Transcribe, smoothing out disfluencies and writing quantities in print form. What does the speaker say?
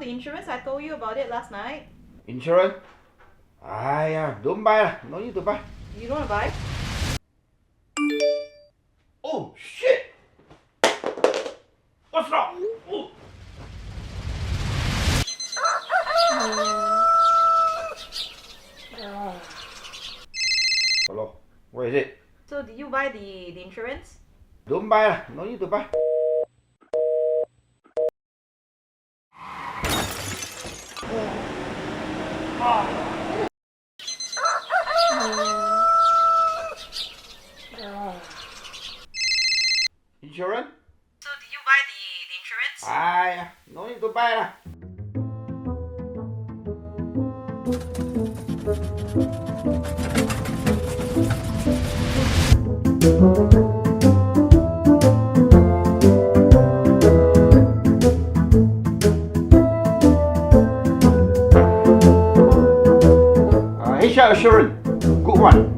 the insurance? I told you about it last night. Insurance? Don't buy lah. No need to buy. You don't want to buy? Oh, shit! What's wrong? Oh. Hello, where is it? So did you buy the insurance? Don't buy lah. No need to buy. Insurance? So did you buy the insurance? No need to buy lah. HR Assurance, good one.